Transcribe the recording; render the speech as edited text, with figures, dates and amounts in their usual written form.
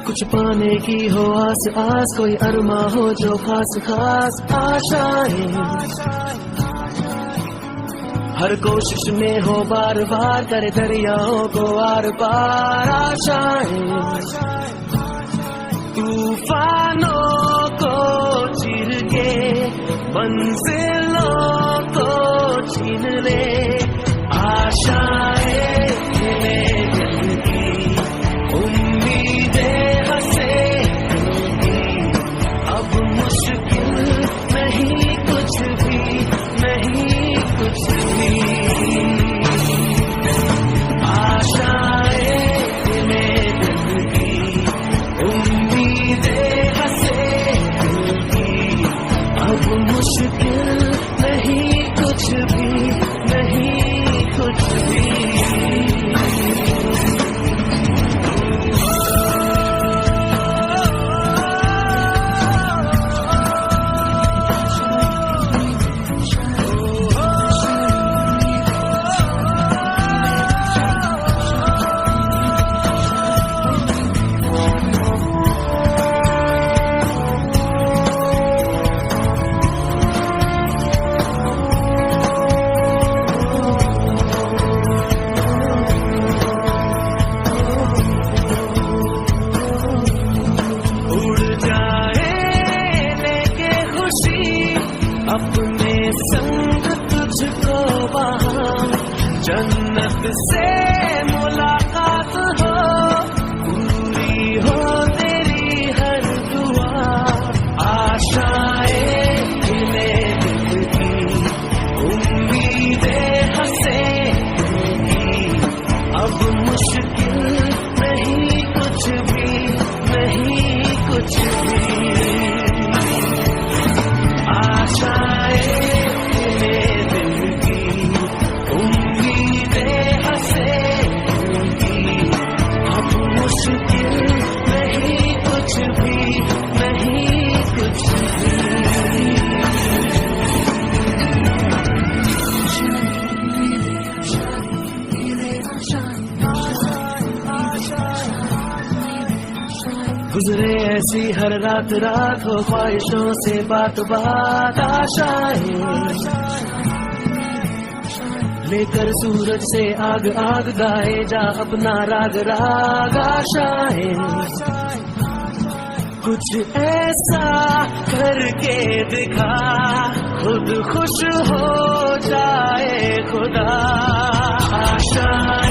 कुछ पाने की हो आस आस, कोई अरमा हो जो खास खास आशाएं, हर कोशिश में हो बार बार करे दरियाओं को आर पार आशाएं, तूफानों को चीर के मंजिलों को छीन ले आशाएं, अपने संग तुझको वहाँ जन्नत से मुलाकात हो, पूरी हो तेरी हर दुआ, आशाएं खिले दिल की, उम्मीदें हंसे की, अब मुश्किल नहीं कुछ भी, नहीं कुछ भी, गुजरे ऐसी हर रात रात हो ख्वाहिशों से बात बात आशाएं, लेकर सूरज से आग आग गाए जा अपना राग राग आशाएं, कुछ ऐसा करके दिखा खुद खुश हो जाए खुदा, आशाएं